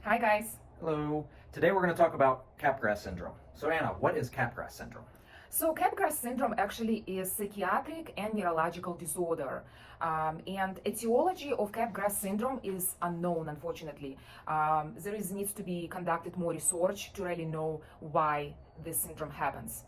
Hi guys. Hello. Today we're going to talk about Capgras Syndrome. So Anna, what is Capgras Syndrome? So Capgras syndrome actually is psychiatric and neurological disorder. And etiology of Capgras syndrome is unknown, unfortunately. Needs to be conducted more research to really know why this syndrome happens.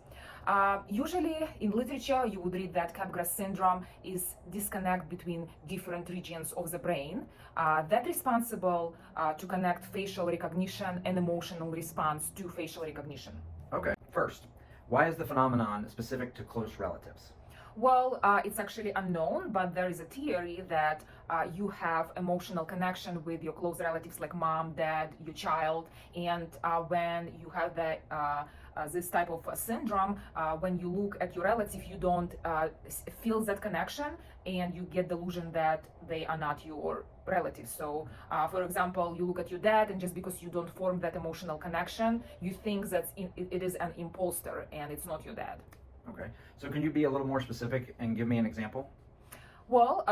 Usually in literature, you would read that Capgras syndrome is disconnect between different regions of the brain that responsible to connect facial recognition and emotional response to facial recognition. Okay, first, why is the phenomenon specific to close relatives? Well, it's actually unknown, but there is a theory that you have emotional connection with your close relatives like mom, dad, your child, and when you have this type of syndrome, when you look at your relative, you don't feel that connection, and you get delusion that they are not your relatives. So, for example, you look at your dad, and just because you don't form that emotional connection, you think that it is an imposter, and it's not your dad. Okay, so can you be a little more specific and give me an example? Well,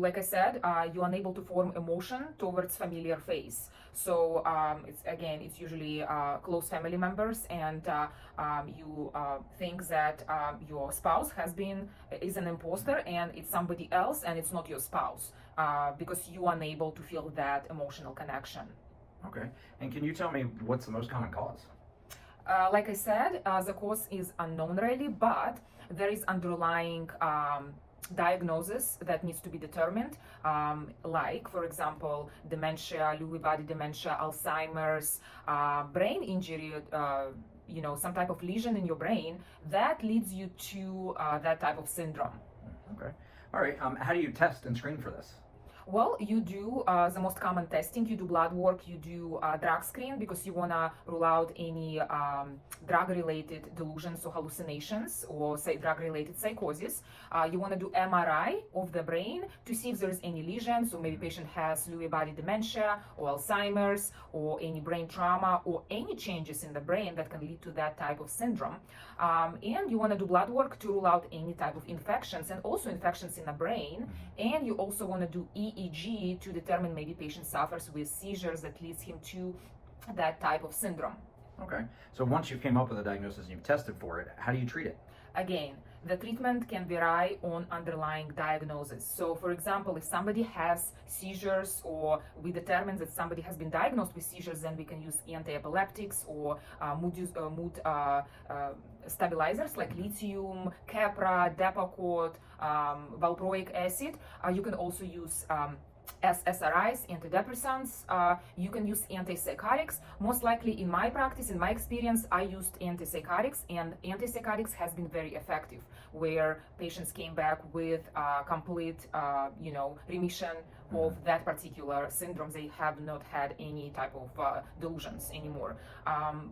like I said, you're unable to form emotion towards familiar face. So it's usually close family members, and you think that your spouse is an imposter, and it's somebody else, and it's not your spouse, because you are unable to feel that emotional connection. Okay, and can you tell me what's the most common cause? Like I said, the cause is unknown really, but there is underlying diagnosis that needs to be determined, like, for example, dementia, Lewy body dementia, Alzheimer's, brain injury, some type of lesion in your brain that leads you to that type of syndrome. Okay. All right. How do you test and screen for this? Well, you do the most common testing. You do blood work, you do drug screen because you want to rule out any drug-related delusions or hallucinations or say drug-related psychosis. You want to do MRI of the brain to see if there's any lesions, so maybe patient has Lewy body dementia or Alzheimer's or any brain trauma or any changes in the brain that can lead to that type of syndrome. And you want to do blood work to rule out any type of infections and also infections in the brain. And you also want to do EEG to determine maybe patient suffers with seizures that leads him to that type of syndrome. Okay. So once you came up with a diagnosis and you've tested for it, how do you treat it? Again, the treatment can vary on underlying diagnosis. So, for example, if somebody has seizures or we determine that somebody has been diagnosed with seizures, then we can use anti-epileptics or mood stabilizers like lithium, Keppra, Depakote, valproic acid. You can also use SSRIs, antidepressants. You can use antipsychotics. Most likely in my practice, in my experience, I used antipsychotics, and antipsychotics has been very effective where patients came back with complete remission of that particular syndrome. They have not had any type of delusions anymore.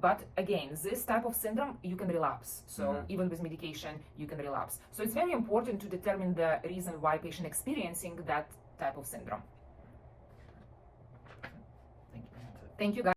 But again, this type of syndrome, you can relapse. So even with medication, you can relapse. So it's very important to determine the reason why patient experiencing that type of syndrome. Thank you guys.